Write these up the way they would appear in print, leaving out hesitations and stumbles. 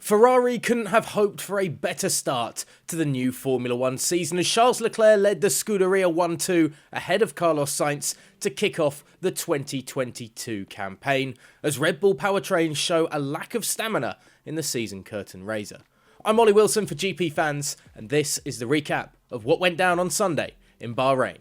Ferrari couldn't have hoped for a better start to the new Formula 1 season as Charles Leclerc led the Scuderia 1-2 ahead of Carlos Sainz to kick off the 2022 campaign, as Red Bull powertrains show a lack of stamina in the season curtain raiser. I'm Ollie Wilson for GPFans, and this is the recap of what went down on Sunday in Bahrain.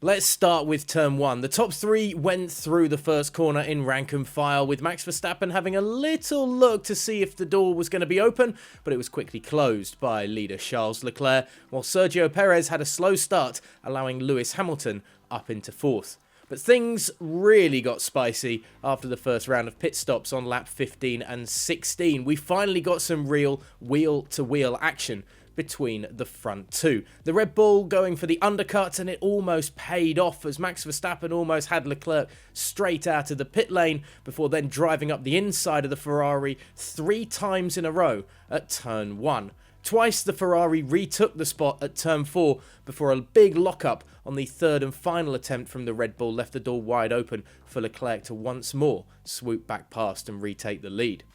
Let's start with turn 1. The top three went through the first corner in rank and file, with Max Verstappen having a little look to see if the door was going to be open, but it was quickly closed by leader Charles Leclerc, while Sergio Perez had a slow start, allowing Lewis Hamilton up into fourth. But things really got spicy after the first round of pit stops on lap 15 and 16. We finally got some real wheel-to-wheel action between the front two. The Red Bull going for the undercuts, and it almost paid off as Max Verstappen almost had Leclerc straight out of the pit lane before then driving up the inside of the Ferrari 3 times in a row at turn 1. Twice the Ferrari retook the spot at turn 4 before a big lockup on the third and final attempt from the Red Bull left the door wide open for Leclerc to once more swoop back past and retake the lead.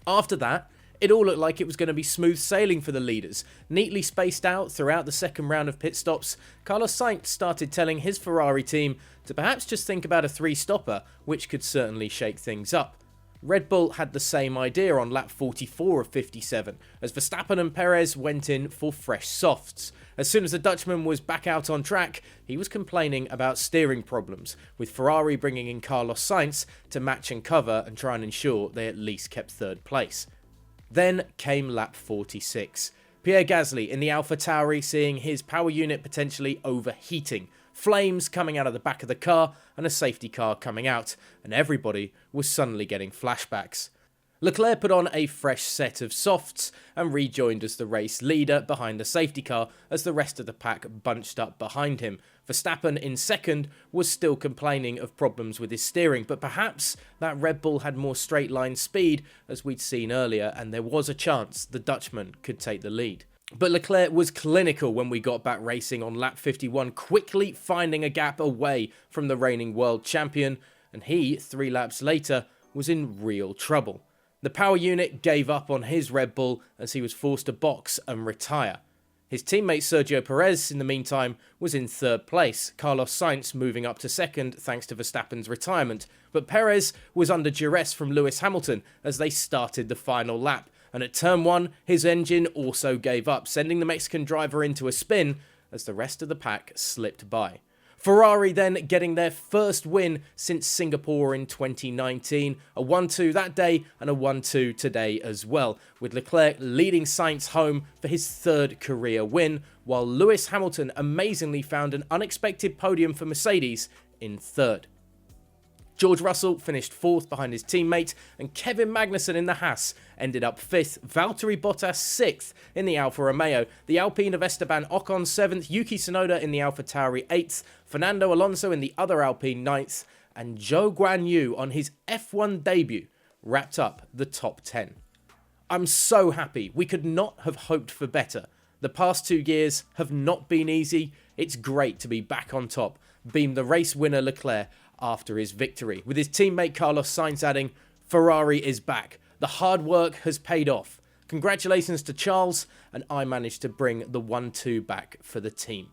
After that, it all looked like it was going to be smooth sailing for the leaders. Neatly spaced out throughout the second round of pit stops, Carlos Sainz started telling his Ferrari team to perhaps just think about a 3-stopper, which could certainly shake things up. Red Bull had the same idea on lap 44 of 57, as Verstappen and Perez went in for fresh softs. As soon as the Dutchman was back out on track, he was complaining about steering problems, with Ferrari bringing in Carlos Sainz to match and cover and try and ensure they at least kept third place. Then came lap 46. Pierre Gasly in the AlphaTauri seeing his power unit potentially overheating, flames coming out of the back of the car and a safety car coming out, and everybody was suddenly getting flashbacks. Leclerc put on a fresh set of softs and rejoined as the race leader behind the safety car as the rest of the pack bunched up behind him. Verstappen in second was still complaining of problems with his steering, but perhaps that Red Bull had more straight line speed as we'd seen earlier, and there was a chance the Dutchman could take the lead. But Leclerc was clinical when we got back racing on lap 51, quickly finding a gap away from the reigning world champion, and he, 3 laps later, was in real trouble. The power unit gave up on his Red Bull as he was forced to box and retire. His teammate Sergio Perez, in the meantime, was in third place, Carlos Sainz moving up to second thanks to Verstappen's retirement, but Perez was under duress from Lewis Hamilton as they started the final lap, and at turn 1 his engine also gave up, sending the Mexican driver into a spin as the rest of the pack slipped by. Ferrari then getting their first win since Singapore in 2019, a 1-2 that day and a 1-2 today as well, with Leclerc leading Sainz home for his 3rd career win, while Lewis Hamilton amazingly found an unexpected podium for Mercedes in 3rd. George Russell finished 4th behind his teammate, and Kevin Magnussen in the Haas ended up 5th, Valtteri Bottas 6th in the Alfa Romeo, the Alpine of Esteban Ocon 7th, Yuki Tsunoda in the AlphaTauri 8th, Fernando Alonso in the other Alpine 9th, and Zhou Guanyu on his F1 debut wrapped up the top 10. I'm so happy. We could not have hoped for better. The past 2 years have not been easy. It's great to be back on top, beam the race winner Leclerc after his victory, with his teammate Carlos Sainz adding, "Ferrari is back. The hard work has paid off. Congratulations to Charles, and I managed to bring the 1-2 back for the team."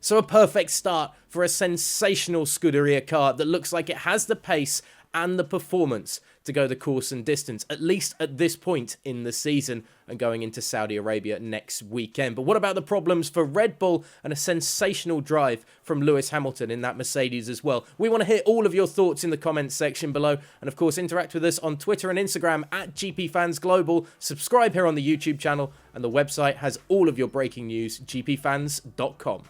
So a perfect start for a sensational Scuderia car that looks like it has the pace and the performance to go the course and distance, at least at this point in the season and going into Saudi Arabia next weekend. But what about the problems for Red Bull and a sensational drive from Lewis Hamilton in that Mercedes as well? We want to hear all of your thoughts in the comments section below, and of course interact with us on Twitter and Instagram at GPFansGlobal. Subscribe here on the YouTube channel, and the website has all of your breaking news, gpfans.com.